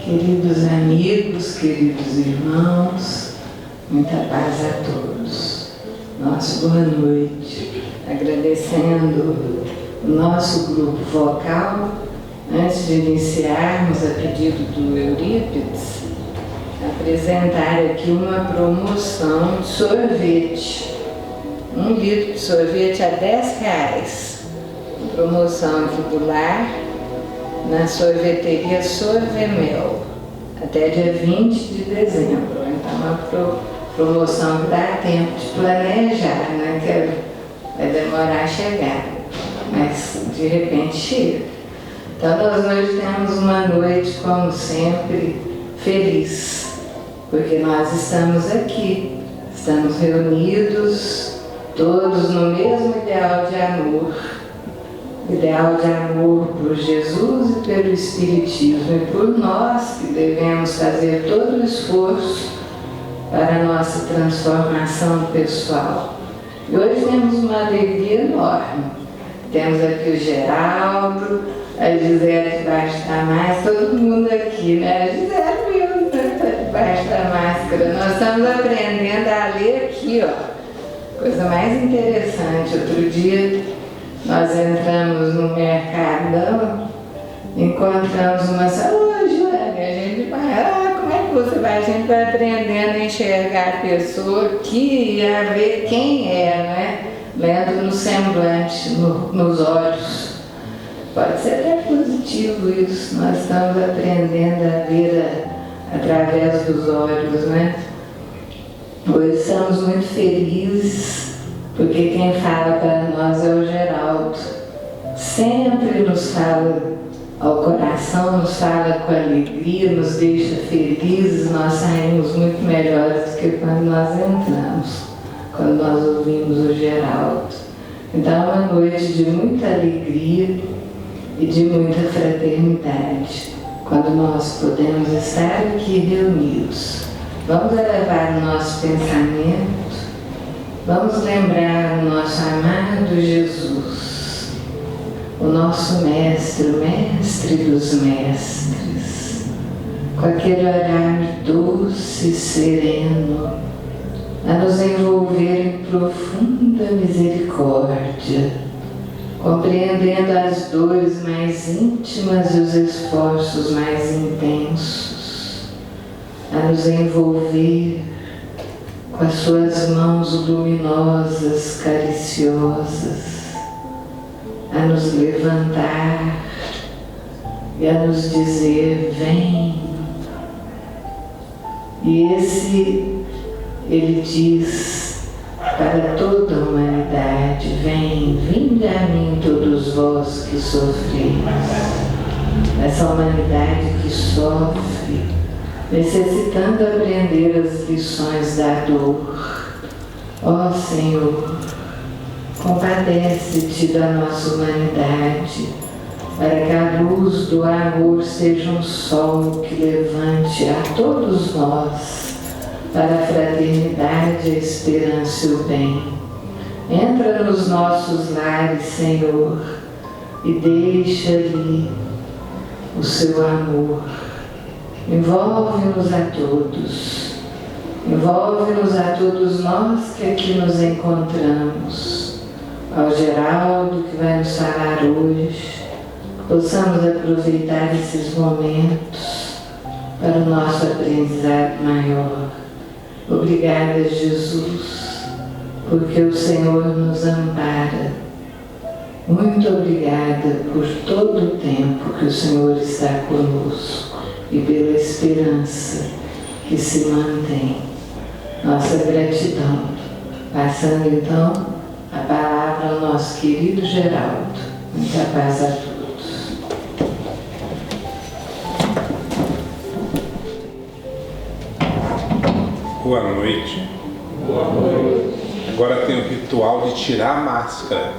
Queridos amigos, queridos irmãos, muita paz a todos. Nossa boa noite. Agradecendo o nosso grupo vocal, antes de iniciarmos, a pedido do Eurípides, apresentar aqui uma promoção de sorvete. 1 litro de sorvete a R$10. Promoção aqui do lar, na sorveteria Sorvemel, até dia 20 de dezembro. Então, uma promoção que dá tempo de planejar, né? Que vai demorar a chegar, mas de repente chega. Então, nós hoje temos uma noite, como sempre, feliz, porque nós estamos aqui, estamos reunidos, todos no mesmo ideal de amor. Ideal de amor por Jesus e pelo Espiritismo, e por nós que devemos fazer todo o esforço para a nossa transformação pessoal. E hoje temos uma alegria enorme. Temos aqui o Geraldo, a Gisele debaixo da máscara, todo mundo aqui, né? A Gisele mesmo está debaixo da máscara. Nós estamos aprendendo a ler aqui, ó. Coisa mais interessante. Outro dia nós entramos no Mercadão, encontramos uma sala, a gente vai, como é que você vai? A gente vai aprendendo a enxergar a pessoa aqui e a ver quem é, né? Lendo no semblante, nos olhos. Pode ser até positivo isso, nós estamos aprendendo a ver através dos olhos, né? Hoje estamos muito felizes, porque quem fala para nós é o Geraldo. Sempre nos fala ao coração, nos fala com alegria, nos deixa felizes, nós saímos muito melhores do que quando nós entramos, quando nós ouvimos o Geraldo. Então é uma noite de muita alegria e de muita fraternidade, quando nós podemos estar aqui reunidos. Vamos elevar o nosso pensamento. Vamos lembrar o nosso amado Jesus, o nosso mestre, o mestre dos mestres, com aquele olhar doce e sereno, a nos envolver em profunda misericórdia, compreendendo as dores mais íntimas e os esforços mais intensos, a nos envolver com as suas mãos luminosas, cariciosas, a nos levantar e a nos dizer, vem. E ele diz para toda a humanidade, vem, vinde a mim todos vós que sofreis. Essa humanidade que sofre, necessitando aprender as lições da dor. Ó Senhor, compadece-te da nossa humanidade, para que a luz do amor seja um sol que levante a todos nós para a fraternidade, a esperança e o bem. Entra nos nossos lares, Senhor, e deixa ali o seu amor. Envolve-nos a todos nós que aqui nos encontramos, ao Geraldo que vai nos falar hoje, possamos aproveitar esses momentos para o nosso aprendizado maior. Obrigada, Jesus, porque o Senhor nos ampara. Muito obrigada por todo o tempo que o Senhor está conosco e pela esperança que se mantém. Nossa gratidão. Passando então a palavra ao nosso querido Geraldo. Muita paz a todos. Boa noite. Boa noite. Agora tem o ritual de tirar a máscara.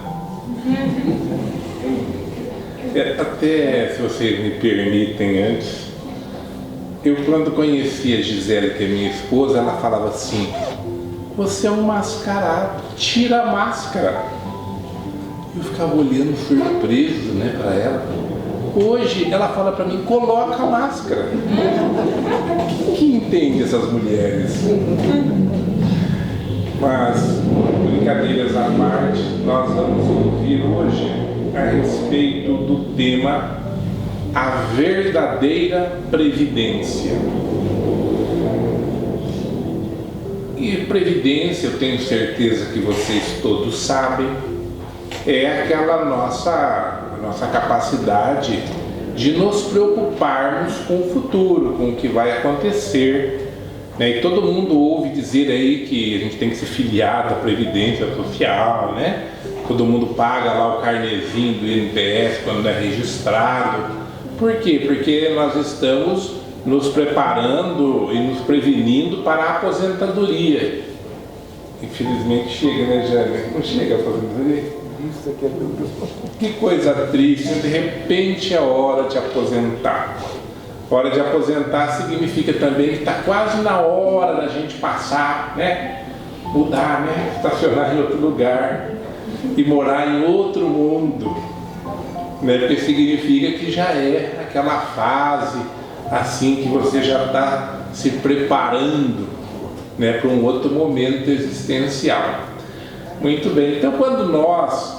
Até, se vocês me permitem, antes, eu quando conheci a Gisele, que é minha esposa, ela falava assim, você é um mascarado, tira a máscara. Eu ficava olhando surpreso, né, para ela. Hoje ela fala para mim, coloca a máscara. Quem que entende essas mulheres? Mas, brincadeiras à parte, nós vamos ouvir hoje a respeito do tema a verdadeira previdência. E previdência, eu tenho certeza que vocês todos sabem, é aquela nossa capacidade de nos preocuparmos com o futuro, com o que vai acontecer, né? E todo mundo ouve dizer aí que a gente tem que se filiar da Previdência Social, né? Todo mundo paga lá o carnezinho do INPS quando é registrado. Por quê? Porque nós estamos nos preparando e nos prevenindo para a aposentadoria. Infelizmente chega, né, Jane? Não chega a aposentadoria? Isso aqui é tudo. Que coisa triste, de repente é hora de aposentar. Hora de aposentar significa também que está quase na hora da gente passar, né? Mudar, né? Estacionar em outro lugar e morar em outro mundo, né? Porque significa que já é aquela fase assim que você já está se preparando, né, para um outro momento existencial. Muito bem, então quando nós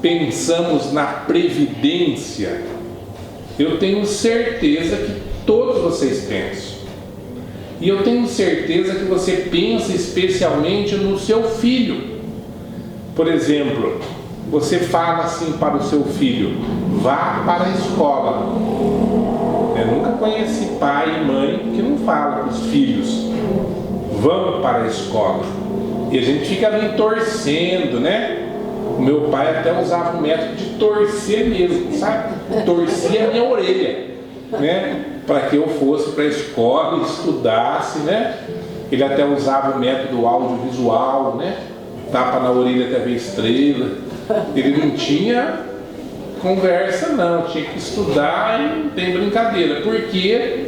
pensamos na previdência, eu tenho certeza que todos vocês pensam. E eu tenho certeza que você pensa especialmente no seu filho. Por exemplo, você fala assim para o seu filho, vá para a escola. Eu nunca conheci pai e mãe que não fala para os filhos, vão para a escola. E a gente fica ali torcendo, né? O meu pai até usava um método de torcer mesmo, sabe? Torcia a minha orelha, né? Para que eu fosse para a escola e estudasse, né? Ele até usava o método audiovisual, né? Tapa na orelha até ver estrela. Ele não tinha conversa não, tinha que estudar e não tem brincadeira. Por quê?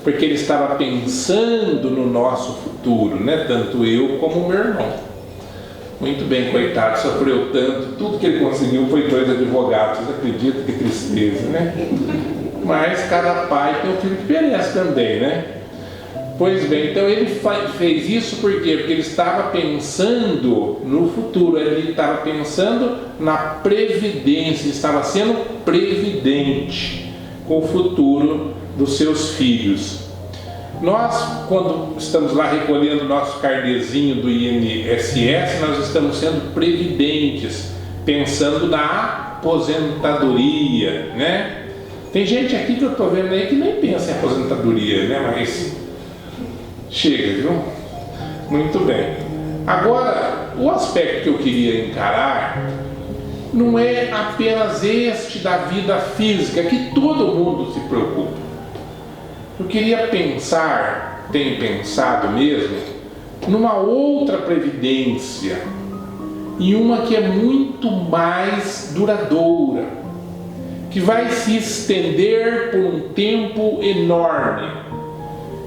Porque ele estava pensando no nosso futuro, né? Tanto eu como o meu irmão. Muito bem, coitado, sofreu tanto, tudo que ele conseguiu foi 2 advogados, vocês acreditam? Que tristeza, né? Mas cada pai tem um filho que merece também, né? Pois bem, então ele fez isso por quê? Porque ele estava pensando no futuro, ele estava pensando na previdência, estava sendo previdente com o futuro dos seus filhos. Nós, quando estamos lá recolhendo o nosso carnezinho do INSS, nós estamos sendo previdentes, pensando na aposentadoria, né? Tem gente aqui que eu estou vendo aí que nem pensa em aposentadoria, né? Mas chega, viu? Muito bem. Agora, o aspecto que eu queria encarar não é apenas este da vida física, que todo mundo se preocupa. Eu queria pensar, tenho pensado mesmo, numa outra previdência, e uma que é muito mais duradoura, que vai se estender por um tempo enorme,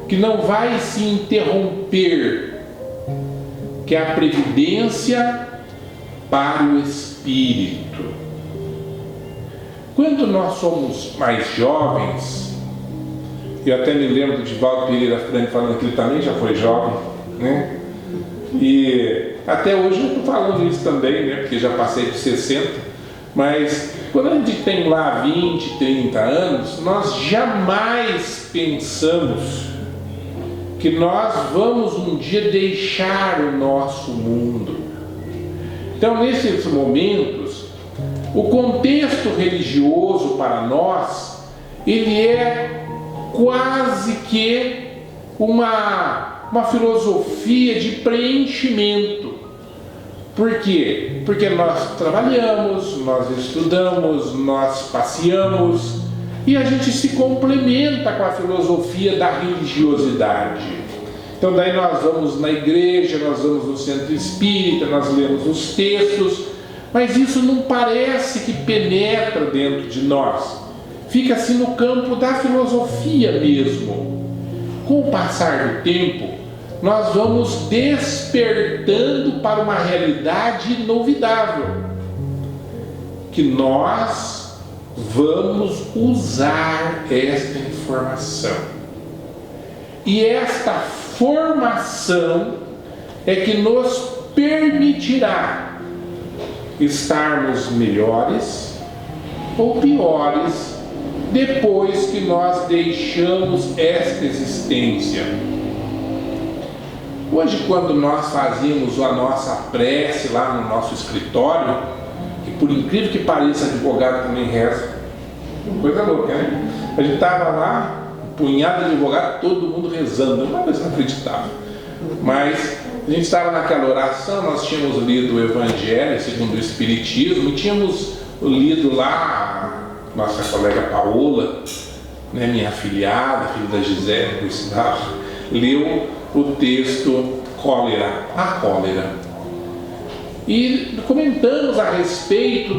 que não vai se interromper, que é a previdência para o espírito. Quando nós somos mais jovens, eu até me lembro de Valdo Pereira Franco falando que ele também já foi jovem, né? E até hoje eu estou falando isso também, né? Porque já passei de 60, mas quando a gente tem lá 20, 30 anos, nós jamais pensamos que nós vamos um dia deixar o nosso mundo. Então, nesses momentos, o contexto religioso para nós, ele é quase que uma filosofia de preenchimento. Por quê? Porque nós trabalhamos, nós estudamos, nós passeamos e a gente se complementa com a filosofia da religiosidade. Então daí nós vamos na igreja, nós vamos no centro espírita, nós lemos os textos, mas isso não parece que penetra dentro de nós. Fica assim no campo da filosofia mesmo. Com o passar do tempo, nós vamos despertando para uma realidade inovidável, que nós vamos usar esta informação. E esta formação é que nos permitirá estarmos melhores ou piores depois que nós deixamos esta existência. Hoje, quando nós fazíamos a nossa prece lá no nosso escritório, que por incrível que pareça, advogado também reza, coisa louca, né? A gente estava lá, um punhado de advogado, todo mundo rezando, uma coisa inacreditável. Mas a gente estava naquela oração, nós tínhamos lido o Evangelho segundo o Espiritismo, e tínhamos lido lá, nossa colega Paola, né, minha afilhada, filha da Gisele, por sinal, leu o texto Cólera, a cólera. E comentamos a respeito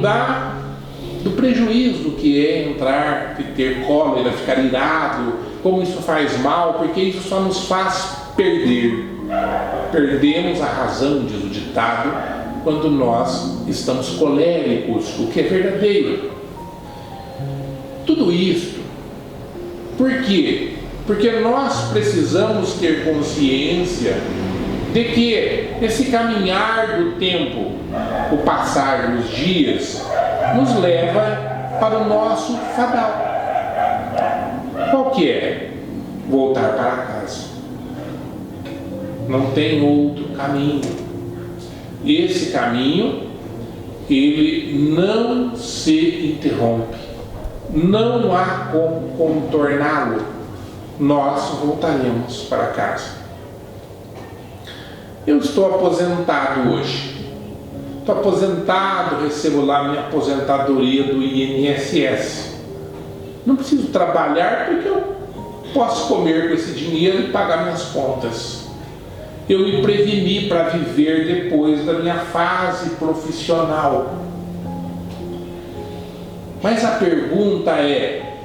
do prejuízo que é entrar e ter cólera, ficar irado, como isso faz mal, porque isso só nos faz perder. Perdemos a razão, diz o ditado, quando nós estamos coléricos, o que é verdadeiro. Tudo isso, por quê? Porque nós precisamos ter consciência de que esse caminhar do tempo, o passar dos dias, nos leva para o nosso fadal. Qual que é? Voltar para casa. Não tem outro caminho. Esse caminho, ele não se interrompe. Não há como contorná-lo. Nós voltaremos para casa. Eu estou aposentado hoje. Estou aposentado, recebo lá minha aposentadoria do INSS. Não preciso trabalhar porque eu posso comer com esse dinheiro e pagar minhas contas. Eu me preveni para viver depois da minha fase profissional. Mas a pergunta é: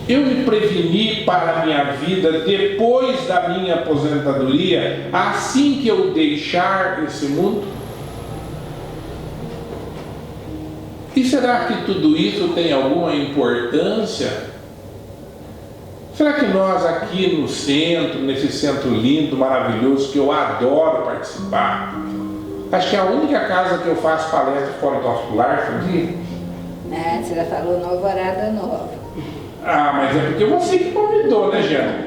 eu me preveni para a minha vida depois da minha aposentadoria, assim que eu deixar esse mundo? E será que tudo isso tem alguma importância? Será que nós aqui no centro, nesse centro lindo, maravilhoso, que eu adoro participar, acho que é a única casa que eu faço palestra fora do nosso lar, sabia? Você já falou no Alvorada Nova. Ah, mas é porque você que convidou, né, Jana?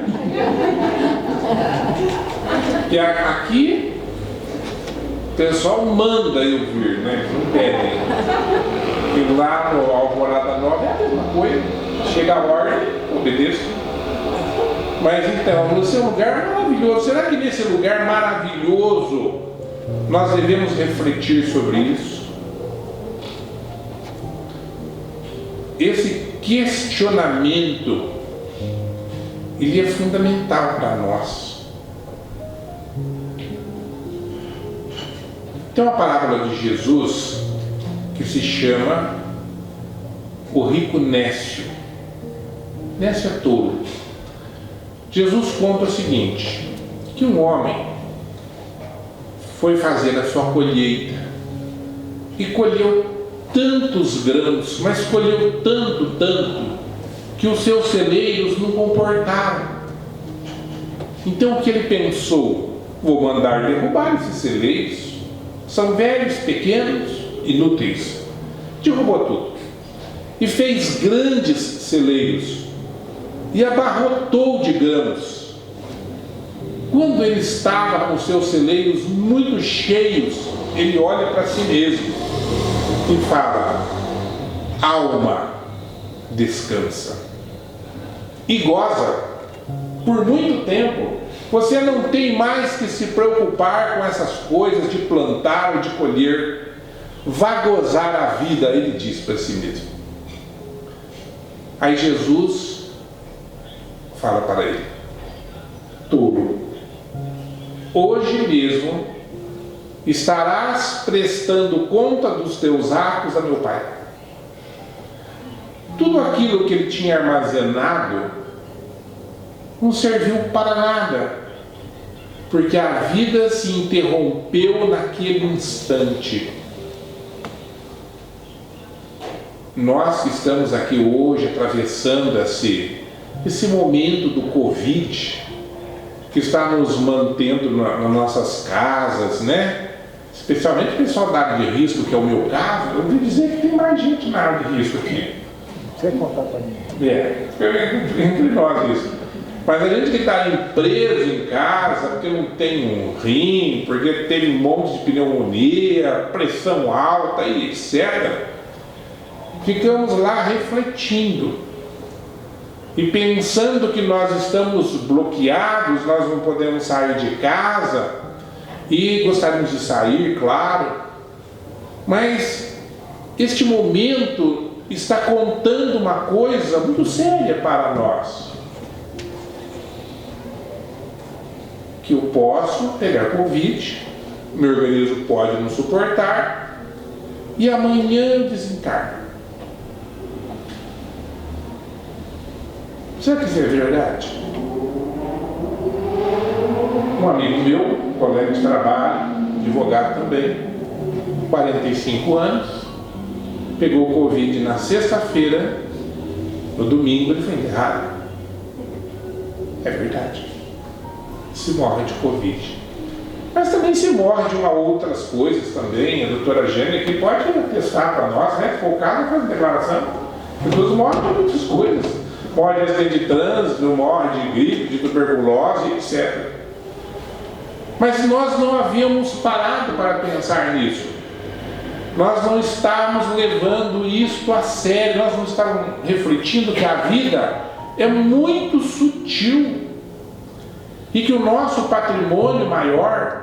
Porque aqui o pessoal manda eu vir, né? Não pedem. E lá no Alvorada Nova é a mesma coisa. Chega a ordem, obedeço. Mas então, no seu lugar maravilhoso, será que nesse lugar maravilhoso nós devemos refletir sobre isso? Esse questionamento, ele é fundamental para nós. Tem uma parábola de Jesus que se chama o rico Nécio. Nécio é tolo. Jesus conta o seguinte, que um homem foi fazer a sua colheita e colheu tantos grãos, mas colheu tanto, que os seus celeiros não comportaram. Então o que ele pensou? Vou mandar derrubar esses celeiros. São velhos, pequenos, inúteis. Derrubou tudo. E fez grandes celeiros. E abarrotou de grãos. Quando ele estava com seus celeiros muito cheios, ele olha para si mesmo e fala: alma, descansa e goza. Por muito tempo você não tem mais que se preocupar com essas coisas de plantar ou de colher. Vá gozar a vida, ele diz para si mesmo. Aí Jesus fala para ele: tolo, hoje mesmo estarás prestando conta dos teus atos a meu Pai. Tudo aquilo que ele tinha armazenado não serviu para nada, porque a vida se interrompeu naquele instante. nós que estamos aqui hoje atravessando esse momento do Covid, que está nos mantendo nas nossas casas, né? Especialmente o pessoal da área de risco, que é o meu caso, eu ouvi dizer que tem mais gente na área de risco aqui. Você contar para mim? Entre nós isso. Mas a gente que está preso em casa, porque não tem um rim, porque teve um monte de pneumonia, pressão alta e etc., ficamos lá refletindo e pensando que nós estamos bloqueados, nós não podemos sair de casa, e gostaríamos de sair, claro, mas este momento está contando uma coisa muito séria para nós. Que eu posso pegar Covid, meu organismo pode não suportar, e amanhã eu desencarno. Será que isso é verdade? Um amigo meu, colega de trabalho, advogado também, 45 anos, pegou Covid na sexta-feira, no domingo ele foi enterrado. É verdade. Se morre de Covid. Mas também se morre de outras coisas também. A doutora Gênia aqui pode atestar para nós, né? Focada faz declaração. As pessoas morrem de muitas coisas. Morre de acidente de trânsito, morre de gripe, de tuberculose, etc. Mas nós não havíamos parado para pensar nisso. Nós não estávamos levando isso a sério, nós não estávamos refletindo que a vida é muito sutil e que o nosso patrimônio maior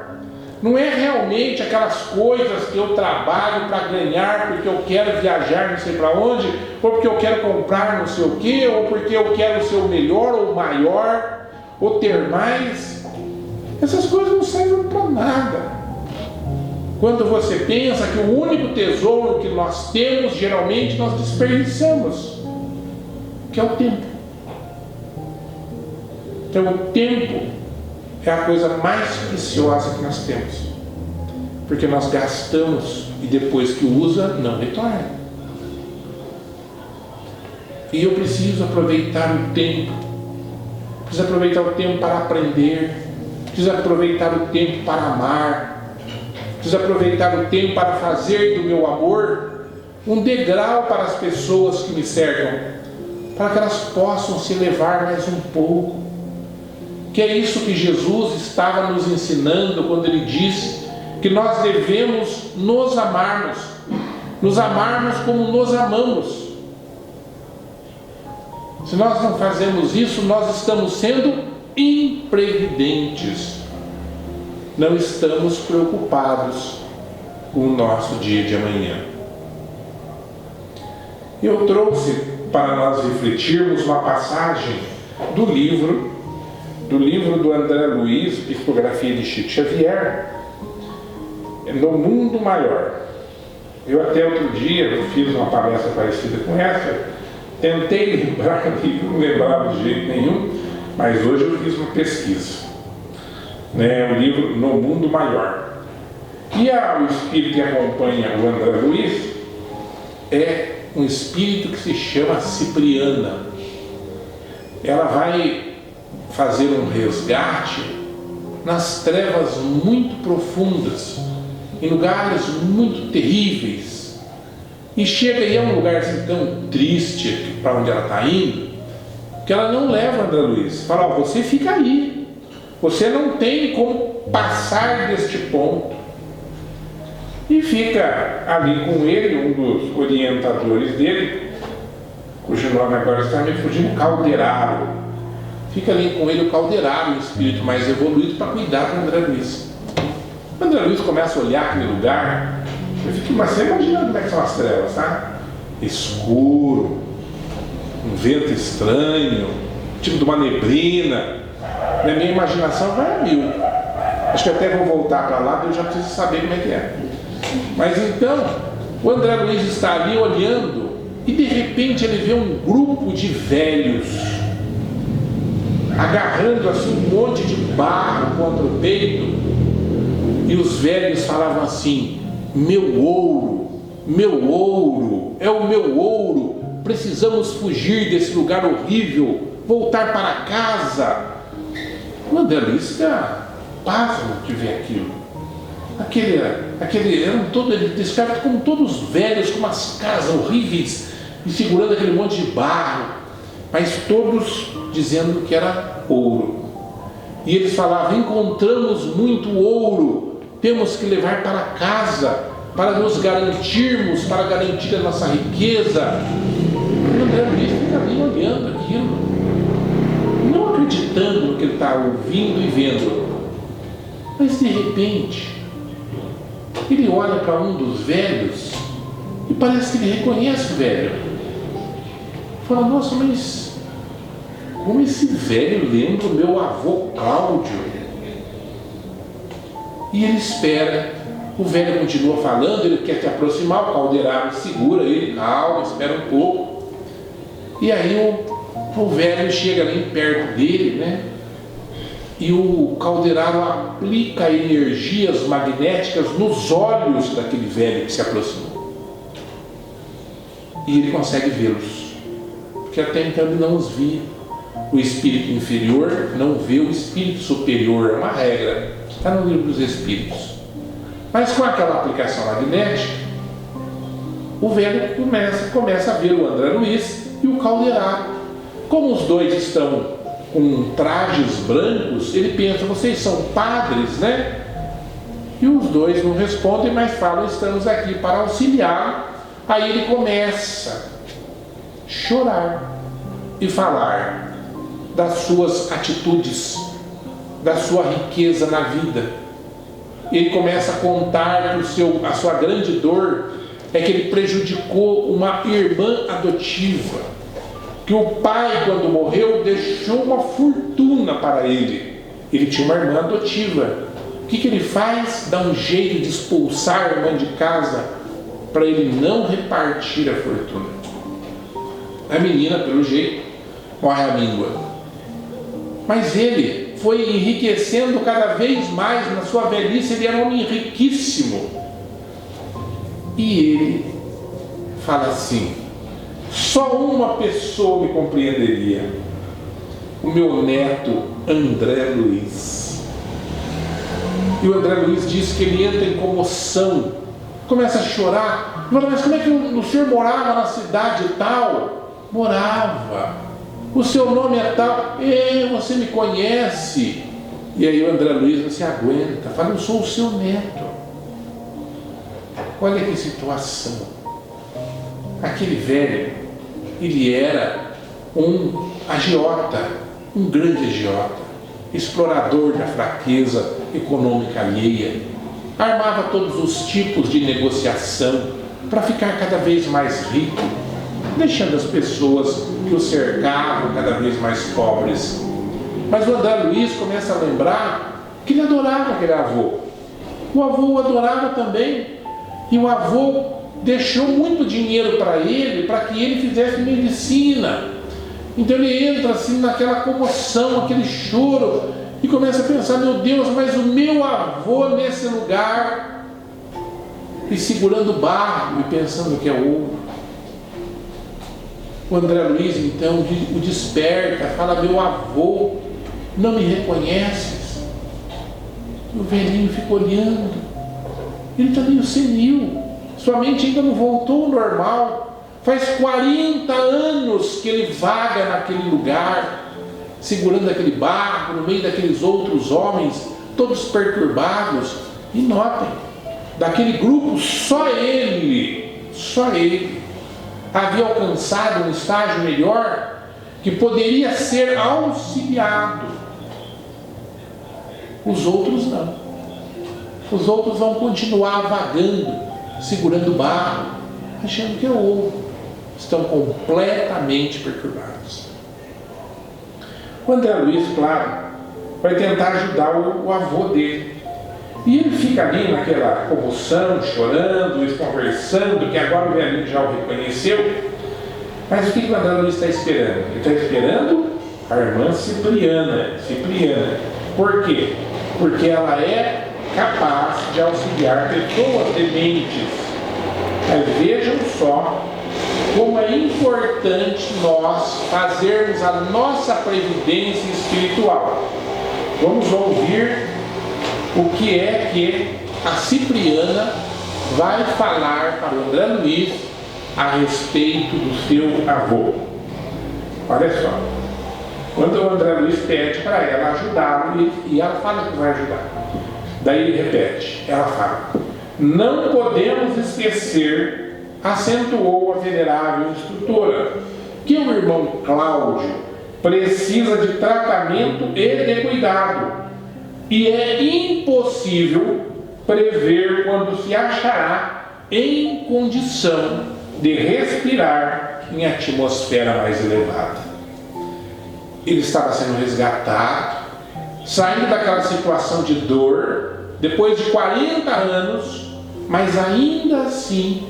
não é realmente aquelas coisas que eu trabalho para ganhar porque eu quero viajar não sei para onde, ou porque eu quero comprar não sei o que, ou porque eu quero ser o melhor ou maior, ou ter mais. Essas coisas não servem para nada. Quando você pensa que o único tesouro que nós temos, geralmente nós desperdiçamos, que é o tempo. Então o tempo é a coisa mais preciosa que nós temos, porque nós gastamos e depois que usa, não retorna. E eu preciso aproveitar o tempo, preciso aproveitar o tempo para aprender, preciso aproveitar o tempo para amar, preciso aproveitar o tempo para fazer do meu amor um degrau para as pessoas que me cercam, para que elas possam se elevar mais um pouco. Que é isso que Jesus estava nos ensinando quando Ele disse que nós devemos nos amarmos como nos amamos. Se nós não fazemos isso, nós estamos sendo imprevidentes, não estamos preocupados com o nosso dia de amanhã. Eu trouxe para nós refletirmos uma passagem do livro do André Luiz, Psicografia de Chico Xavier, No Mundo Maior. Eu até outro dia fiz uma palestra parecida com essa, tentei lembrar, não lembrava de jeito nenhum, mas hoje eu fiz uma pesquisa. O livro No Mundo Maior. E o espírito que acompanha o André Luiz é um espírito que se chama Cipriana. Ela vai fazer um resgate nas trevas muito profundas, em lugares muito terríveis, e chega e é um lugar assim tão triste para onde ela está indo, que ela não leva André Luiz, fala: você fica aí, você não tem como passar deste ponto, e fica ali com ele, um dos orientadores dele, cujo nome agora está me fugindo, Calderaro. Fica ali com ele o Calderaro, o espírito mais evoluído, para cuidar do André Luiz. O André Luiz começa a olhar aquele lugar, eu fico imaginando como é que são as trevas, tá? Escuro, um vento estranho, tipo de uma neblina. Na minha imaginação vai a mil. Acho que até vou voltar para lá, eu já preciso saber como é que é. Mas então, o André Luiz está ali olhando, e de repente ele vê um grupo de velhos agarrando assim um monte de barro contra o peito, e os velhos falavam assim: meu ouro, Meu ouro, é o meu ouro. Precisamos fugir desse lugar horrível, voltar para casa. O André Luiz fica pasmo de ver aquilo. Eram todos, ele descreve como todos velhos, com umas caras horríveis, e segurando aquele monte de barro, mas todos dizendo que era ouro. E eles falavam: encontramos muito ouro, temos que levar para casa, para nos garantirmos, para garantir a nossa riqueza. O André Luiz fica ali olhando aquilo, não acreditando no que ele está ouvindo e vendo. Mas de repente, ele olha para um dos velhos e parece que ele reconhece o velho. Fala: nossa, mas como esse velho lembra o meu avô Cláudio? E ele espera. O velho continua falando, ele quer se aproximar, o caldeirado segura ele: calma, espera um pouco. E aí o velho chega ali perto dele, né? E o caldeirado aplica energias magnéticas nos olhos daquele velho que se aproximou. E ele consegue vê-los, porque até então ele não os via. O espírito inferior não vê o espírito superior, é uma regra, está no livro dos espíritos. Mas com aquela aplicação magnética, o velho começa a ver o André Luiz e o caldeirado. Como os dois estão com trajes brancos, ele pensa: vocês são padres, né? E os dois não respondem, mas falam: estamos aqui para auxiliar. Aí ele começa a chorar e falar das suas atitudes, da sua riqueza na vida. Ele começa a contar que a sua grande dor é que ele prejudicou uma irmã adotiva, que o pai, quando morreu, deixou uma fortuna para ele. Ele tinha uma irmã adotiva. O que ele faz? Dá um jeito de expulsar a irmã de casa para ele não repartir a fortuna. A menina, pelo jeito, morre à míngua. Mas ele foi enriquecendo cada vez mais. Na sua velhice ele era um homem riquíssimo. E ele fala assim: só uma pessoa me compreenderia, o meu neto André Luiz. E o André Luiz diz que ele entra em comoção, começa a chorar. Mas como é que o senhor morava na cidade tal? Morava. O seu nome é tal. Você me conhece. E aí o André Luiz não se aguenta, fala: eu sou o seu neto. Olha que situação. Aquele velho, ele era um agiota, um grande agiota, explorador da fraqueza econômica alheia. Armava todos os tipos de negociação para ficar cada vez mais rico, deixando as pessoas que o cercavam cada vez mais pobres. Mas o André Luiz começa a lembrar que ele adorava aquele avô. O avô o adorava também. E o avô deixou muito dinheiro para ele, para que ele fizesse medicina. Então ele entra assim naquela comoção, aquele choro, e começa a pensar: meu Deus, mas o meu avô nesse lugar, e segurando barro e pensando que é ouro. O André Luiz então o desperta, fala: meu avô, não me reconheces? E o velhinho fica olhando. Ele está meio senil, sua mente ainda não voltou ao normal. Faz 40 anos que ele vaga naquele lugar, segurando aquele barco, no meio daqueles outros homens, todos perturbados. E notem, daquele grupo, só ele havia alcançado um estágio melhor, que poderia ser auxiliado. Os outros não. Os outros vão continuar vagando, segurando barro, achando que é ouro. Estão completamente perturbados. O André Luiz, claro, vai tentar ajudar o avô dele. E ele fica ali naquela comoção, chorando, eles conversando, que agora o velhinho já o reconheceu. Mas o que o André Luiz está esperando? Ele está esperando a irmã Cipriana. Por quê? Porque ela é capaz de auxiliar pessoas dementes. Mas vejam só como é importante nós fazermos a nossa previdência espiritual. Vamos ouvir o que é que a Cipriana vai falar para o André Luiz a respeito do seu avô. Olha só, quando o André Luiz pede para ela ajudá-lo e ela fala que vai ajudar, daí ele repete, ela fala: não podemos esquecer, acentuou a venerável instrutora, que o irmão Cláudio precisa de tratamento e de cuidado, e é impossível prever quando se achará em condição de respirar em atmosfera mais elevada. Ele estava sendo resgatado, saindo daquela situação de dor, depois de 40 anos, mas ainda assim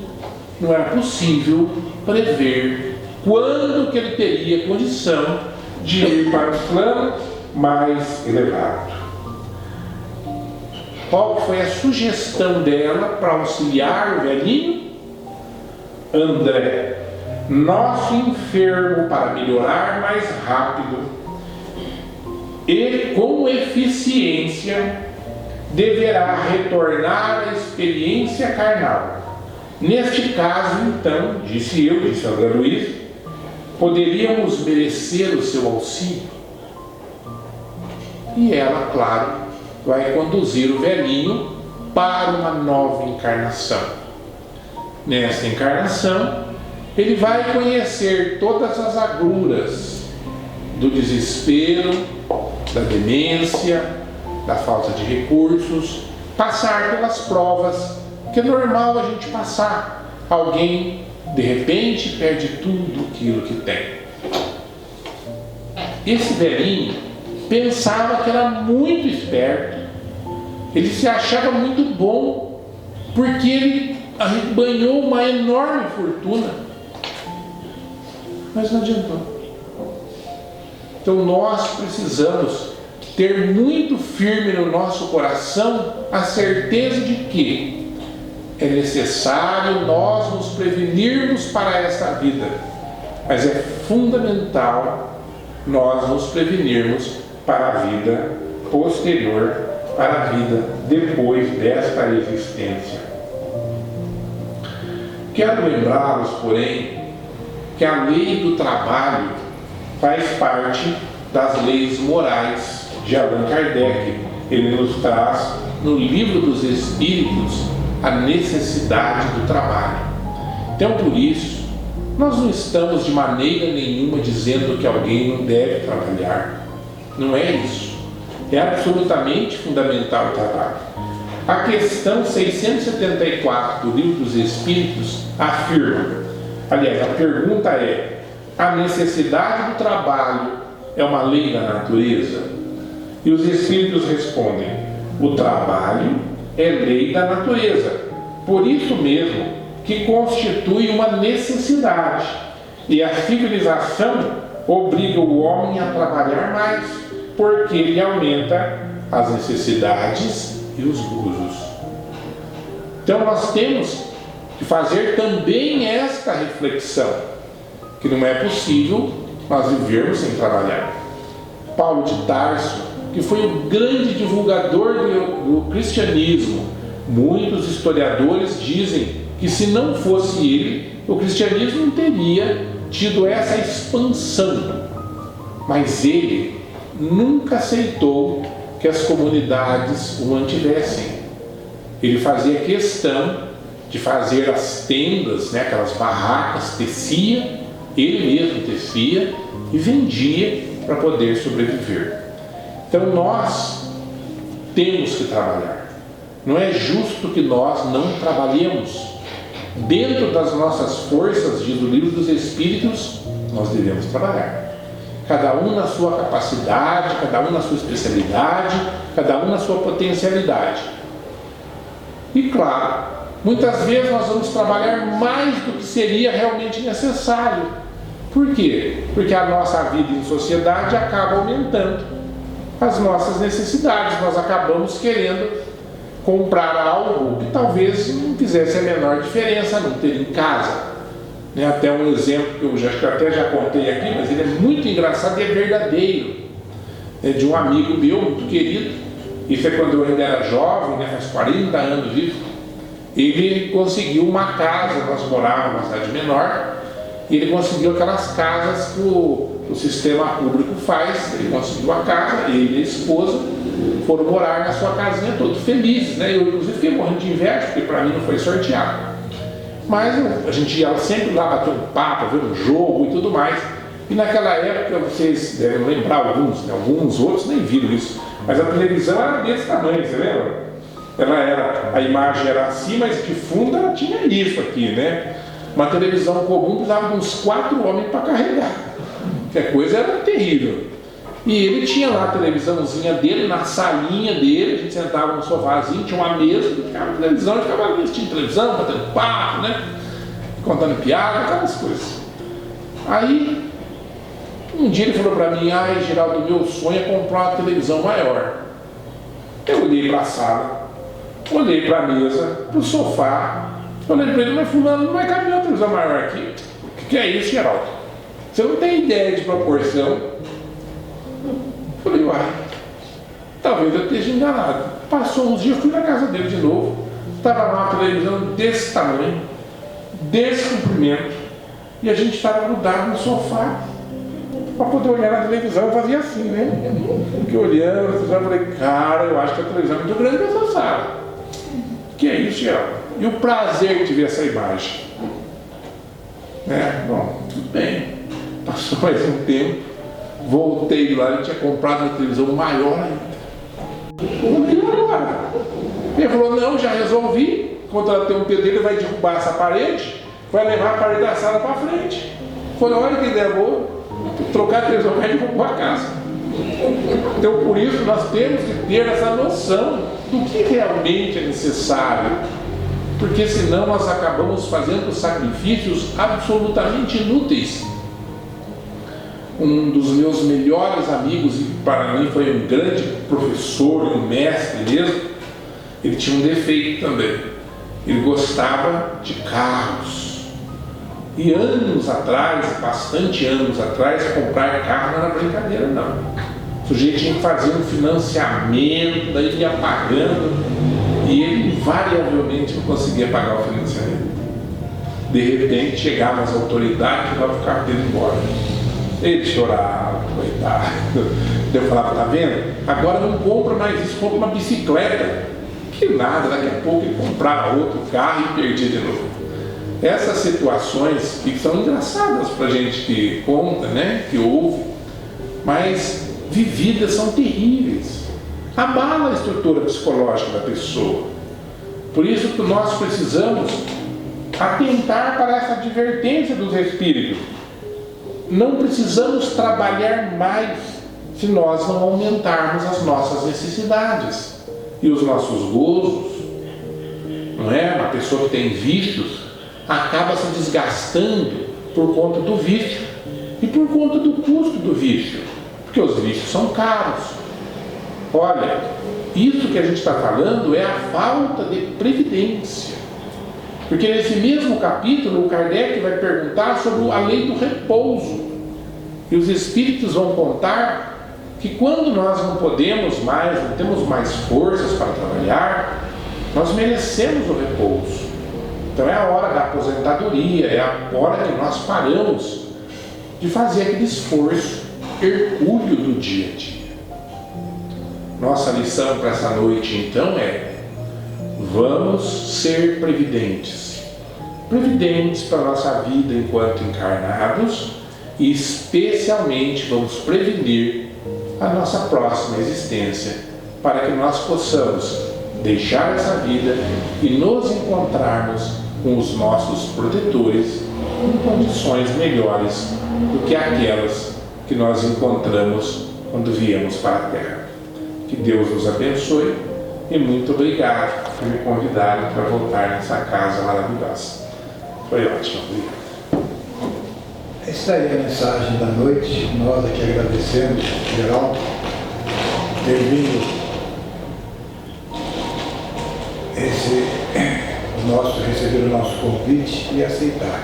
não era possível prever quando que ele teria condição de ir para um plano mais elevado. Qual foi a sugestão dela para auxiliar o velhinho? André, nosso enfermo, para melhorar mais rápido e com eficiência, deverá retornar à experiência carnal. Neste caso, então, disse André Luiz, poderíamos merecer o seu auxílio? E ela, claro, vai conduzir o velhinho para uma nova encarnação. Nessa encarnação, ele vai conhecer todas as agruras do desespero, da demência, da falta de recursos, passar pelas provas que é normal a gente passar. Alguém, de repente, perde tudo aquilo que tem. Esse velhinho pensava que era muito esperto, ele se achava muito bom, porque ele arrebanhou uma enorme fortuna, mas não adiantou. Então nós precisamos ter muito firme no nosso coração a certeza de que é necessário nós nos prevenirmos para esta vida, mas é fundamental nós nos prevenirmos para a vida posterior, para a vida depois desta existência. Quero lembrá-los, porém, que a lei do trabalho faz parte das leis morais de Allan Kardec. Ele nos traz no Livro dos Espíritos a necessidade do trabalho. Então, por isso, nós não estamos de maneira nenhuma dizendo que alguém não deve trabalhar. Não é isso. É absolutamente fundamental o trabalho. A questão 674 do Livro dos Espíritos afirma, aliás, a pergunta é: a necessidade do trabalho é uma lei da natureza? E os Espíritos respondem: o trabalho é lei da natureza, por isso mesmo que constitui uma necessidade, e a civilização obriga o homem a trabalhar mais, porque ele aumenta as necessidades e os usos. Então nós temos que fazer também esta reflexão, que não é possível nós vivermos sem trabalhar. Paulo de Tarso, que foi o grande divulgador do cristianismo, muitos historiadores dizem que se não fosse ele, o cristianismo não teria tido essa expansão. Mas ele nunca aceitou que as comunidades o mantivessem. Ele fazia questão de fazer as tendas, aquelas barracas, tecia, ele mesmo tecia e vendia para poder sobreviver. Então nós temos que trabalhar. Não é justo que nós não trabalhemos. Dentro das nossas forças, diz o Livro dos Espíritos, nós devemos trabalhar. Cada um na sua capacidade, cada um na sua especialidade, cada um na sua potencialidade. E claro, muitas vezes nós vamos trabalhar mais do que seria realmente necessário. Por quê? Porque a nossa vida em sociedade acaba aumentando as nossas necessidades. Nós acabamos querendo comprar algo que talvez não fizesse a menor diferença não ter em casa. Né? Até um exemplo que eu até já contei aqui, mas ele é muito engraçado e é verdadeiro, de um amigo meu, muito querido. Isso é quando eu ainda era jovem, né? Faz 40 anos isso. Ele conseguiu uma casa, nós morávamos numa cidade menor, e ele conseguiu aquelas casas que o sistema público faz. Ele conseguiu a casa, ele e a esposa foram morar na sua casinha todos felizes, né? Eu inclusive fiquei morrendo de inveja, porque para mim não foi sorteado. Mas a gente ia sempre lá bater um papo, ver um jogo e tudo mais. E naquela época, vocês devem lembrar alguns, né? Alguns outros nem viram isso, mas a televisão era desse tamanho, você lembra? A imagem era assim, mas de fundo ela tinha isso aqui, né? Uma televisão comum precisava de uns 4 homens para carregar, que a coisa era terrível. E ele tinha lá a televisãozinha dele, na salinha dele, a gente sentava no sofazinho, tinha uma mesa, ficava na televisão, ele ficava ali assistindo televisão, batendo papo, né? Contando piada, aquelas coisas. Aí, um dia ele falou para mim: ai, Geraldo, meu sonho é comprar uma televisão maior. Eu olhei para a sala, olhei para a mesa, para o sofá, olhei para ele: mas fulano, não vai caber uma televisão maior aqui. O que é isso, Geraldo? Você não tem ideia de proporção. Falei: uai, talvez eu esteja enganado. Passou uns dias, fui na casa dele de novo, estava lá uma televisão desse tamanho, desse comprimento, e a gente estava grudado no sofá para poder olhar na televisão. Eu fazia assim, né? Fiquei olhando na televisão e falei: cara, eu acho que a televisão é muito grande nessa sala. Que é isso, Geraldo? E o prazer de ver essa imagem, né? Bom, tudo bem. Passou mais um tempo, voltei lá, ele tinha comprado uma televisão maior ainda. E agora? Ele falou: não, já resolvi. Quando ela tem um pedreiro, ele vai derrubar essa parede, vai levar a parede da sala para frente. Falei: olha que ideia boa, trocar a televisão para derrubar a casa. Então, por isso, nós temos que ter essa noção do que realmente é necessário, porque senão nós acabamos fazendo sacrifícios absolutamente inúteis. Um dos meus melhores amigos, e para mim foi um grande professor, um mestre mesmo, ele tinha um defeito também. Ele gostava de carros. E anos atrás, bastante anos atrás, comprar carro não era brincadeira, não. O sujeito tinha que fazer um financiamento, daí ia pagando, e ele invariavelmente não conseguia pagar o financiamento. De repente chegavam as autoridades e levavam o carro dele embora. Ele chorava, coitado. Eu falava: tá vendo? Agora não compra mais isso, compra uma bicicleta. Que nada, daqui a pouco ele comprava outro carro e perdia de novo. Essas situações que são engraçadas pra gente que conta, né? Que ouve, mas vividas são terríveis. Abala a estrutura psicológica da pessoa. Por isso que nós precisamos atentar para essa advertência dos espíritos. Não precisamos trabalhar mais se nós não aumentarmos as nossas necessidades e os nossos gozos. Não é? Uma pessoa que tem vícios acaba se desgastando por conta do vício e por conta do custo do vício, porque os vícios são caros. Olha, isso que a gente está falando é a falta de previdência. Porque nesse mesmo capítulo, o Kardec vai perguntar sobre a lei do repouso. E os espíritos vão contar que quando nós não podemos mais, não temos mais forças para trabalhar, nós merecemos o repouso. Então é a hora da aposentadoria, é a hora que nós paramos de fazer aquele esforço hercúleo do dia a dia. Nossa lição para essa noite, então, é: vamos ser previdentes. Previdentes para a nossa vida enquanto encarnados, e especialmente vamos prevenir a nossa próxima existência, para que nós possamos deixar essa vida e nos encontrarmos com os nossos protetores em condições melhores do que aquelas que nós encontramos quando viemos para a Terra. Que Deus nos abençoe e muito obrigado por me convidarem para voltar nessa casa maravilhosa. Foi ótimo, obrigado. Esta aí é a mensagem da noite. Nós aqui agradecemos, Geraldo, ter vindo receber o nosso convite e aceitar.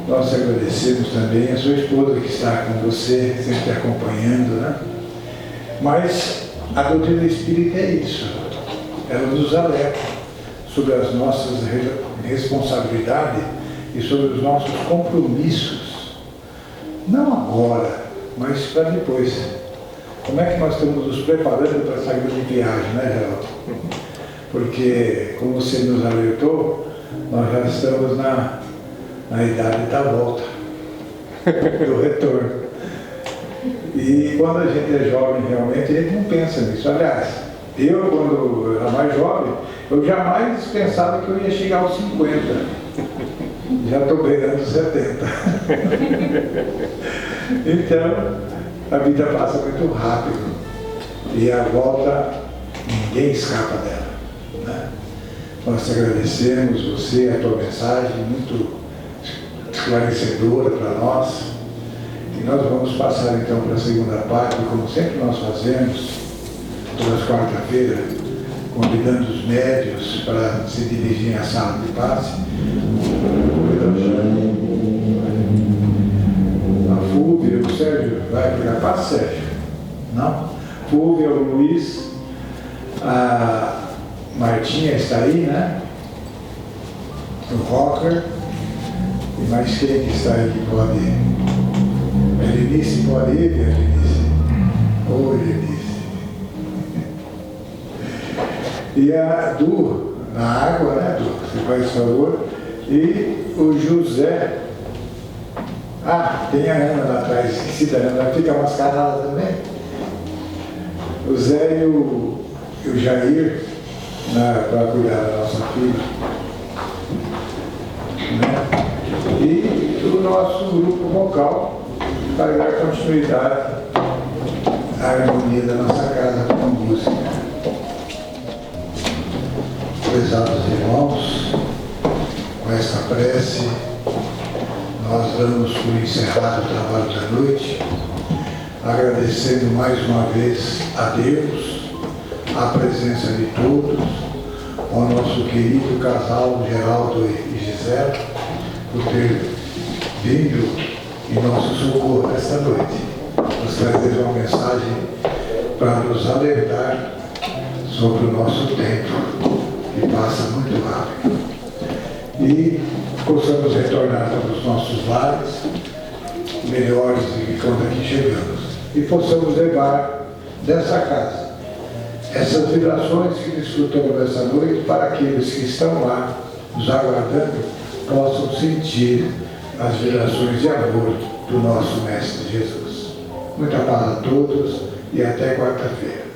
Nós agradecemos também a sua esposa que está com você, sempre acompanhando, né? Mas a doutrina espírita é isso. Ela nos alerta sobre as nossas responsabilidades e sobre os nossos compromissos. Não agora, mas para depois. Como é que nós estamos nos preparando para essa grande viagem, né, Geraldo? Porque, como você nos alertou, nós já estamos na idade da volta, do retorno. E quando a gente é jovem, realmente, a gente não pensa nisso. Aliás, eu, quando eu era mais jovem, eu jamais pensava que eu ia chegar aos 50. Já estou beirando 70. Então, a vida passa muito rápido. E a volta, ninguém escapa dela, né? Nós te agradecemos, você, a tua mensagem, muito esclarecedora para nós. E nós vamos passar então para a segunda parte, como sempre nós fazemos, todas as quarta-feiras, convidando os médios para se dirigirem à sala de passe. A Fúvia, o Sérgio vai pegar passe, Sérgio? Não? Fúvia, o Luiz, a Martinha está aí, né? O Rocker. E mais quem que está aí que pode ir? A Elenice pode ir, minha Elenice? Ô, Elenice. E a Du, na água, né, Du? Você faz favor. E o José. Ah, tem a Ana lá atrás, esqueci da Ana, ela fica mascarada também. O Zé e o Jair, para cuidar da nossa filha. Né? E o nosso grupo vocal para dar continuidade à harmonia da nossa casa com a música. Prezados irmãos, com essa prece, nós damos por encerrado o trabalho da noite, agradecendo mais uma vez a Deus, a presença de todos, ao nosso querido casal Geraldo e Gisela, por ter vindo em nosso socorro nesta noite. Nos trazer uma mensagem para nos alertar sobre o nosso tempo, que passa muito rápido. E possamos retornar para os nossos lares melhores do que quando aqui chegamos. E possamos levar dessa casa essas vibrações que desfrutamos dessa noite para aqueles que estão lá nos aguardando possam sentir as vibrações de amor do nosso Mestre Jesus. Muita paz a todos e até quarta-feira.